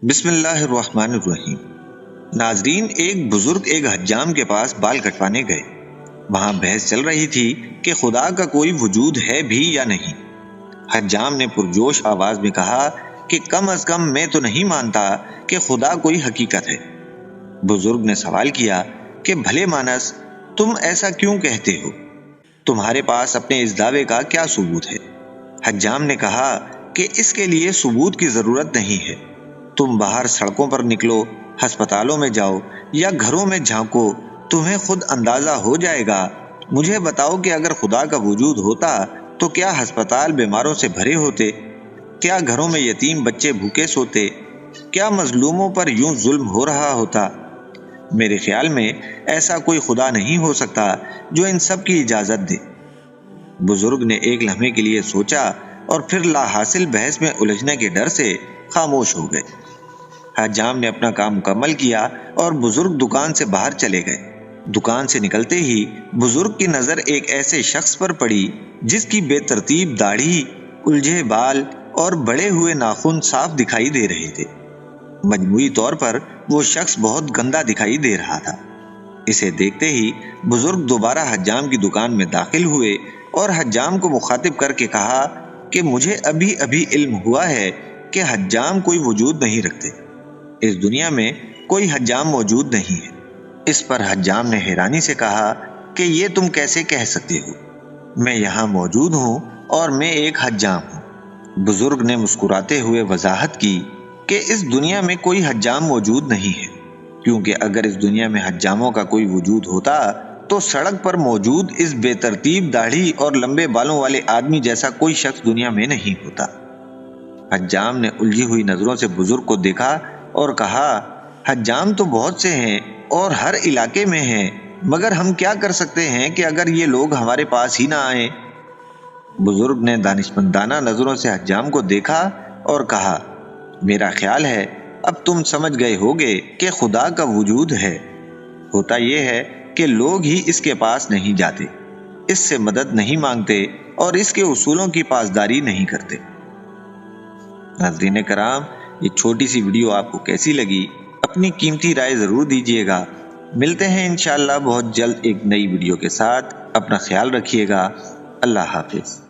بسم اللہ الرحمن الرحیم۔ ناظرین، ایک بزرگ ایک حجام کے پاس بال کٹوانے گئے۔ وہاں بحث چل رہی تھی کہ خدا کا کوئی وجود ہے بھی یا نہیں۔ حجام نے پرجوش آواز میں کہا کہ کم از کم میں تو نہیں مانتا کہ خدا کوئی حقیقت ہے۔ بزرگ نے سوال کیا کہ بھلے مانس، تم ایسا کیوں کہتے ہو؟ تمہارے پاس اپنے اس دعوے کا کیا ثبوت ہے؟ حجام نے کہا کہ اس کے لیے ثبوت کی ضرورت نہیں ہے۔ تم باہر سڑکوں پر نکلو، ہسپتالوں میں جاؤ یا گھروں میں جھانکو، تمہیں خود اندازہ ہو جائے گا۔ مجھے بتاؤ کہ اگر خدا کا وجود ہوتا تو کیا ہسپتال بیماروں سے بھرے ہوتے؟ کیا گھروں میں یتیم بچے بھوکے سوتے؟ کیا مظلوموں پر یوں ظلم ہو رہا ہوتا؟ میرے خیال میں ایسا کوئی خدا نہیں ہو سکتا جو ان سب کی اجازت دے۔ بزرگ نے ایک لمحے کے لیے سوچا اور پھر لا حاصل بحث میں الجھنے کے ڈر سے خاموش ہو گئے۔ حجام نے اپنا کام مکمل کیا اور بزرگ دکان سے باہر چلے گئے۔ دکان سے نکلتے ہی بزرگ کی نظر ایک ایسے شخص پر پڑی جس کی بے ترتیب داڑھی، الجھے بال اور بڑے ہوئے ناخن صاف دکھائی دے رہے تھے۔ مجموعی طور پر وہ شخص بہت گندا دکھائی دے رہا تھا۔ اسے دیکھتے ہی بزرگ دوبارہ حجام کی دکان میں داخل ہوئے اور حجام کو مخاطب کر کے کہا کہ مجھے ابھی ابھی علم ہوا ہے کہ حجام کوئی وجود نہیں رکھتے۔ اس دنیا میں کوئی حجام موجود نہیں ہے۔ اس پر حجام نے حیرانی سے کہا کہ یہ تم کیسے کہہ سکتے ہو؟ میں یہاں موجود ہوں اور میں ایک حجام ہوں۔ بزرگ نے مسکراتے ہوئے وضاحت کی کہ اس دنیا میں کوئی حجام موجود نہیں ہے، کیونکہ اگر اس دنیا میں حجاموں کا کوئی وجود ہوتا تو سڑک پر موجود اس بے ترتیب داڑھی اور لمبے بالوں والے آدمی جیسا کوئی شخص دنیا میں نہیں ہوتا۔ حجام نے الجھی ہوئی نظروں سے بزرگ کو دیکھا اور کہا، حجام تو بہت سے ہیں اور ہر علاقے میں ہیں، مگر ہم کیا کر سکتے ہیں کہ اگر یہ لوگ ہمارے پاس ہی نہ آئیں؟ بزرگ نے دانشمندانہ نظروں سے حجام کو دیکھا اور کہا، میرا خیال ہے اب تم سمجھ گئے ہوگے کہ خدا کا وجود ہے۔ ہوتا یہ ہے کہ لوگ ہی اس کے پاس نہیں جاتے، اس سے مدد نہیں مانگتے اور اس کے اصولوں کی پاسداری نہیں کرتے۔ ناظرین کرام، یہ چھوٹی سی ویڈیو آپ کو کیسی لگی؟ اپنی قیمتی رائے ضرور دیجیے گا۔ ملتے ہیں انشاءاللہ بہت جلد ایک نئی ویڈیو کے ساتھ۔ اپنا خیال رکھیے گا۔ اللہ حافظ۔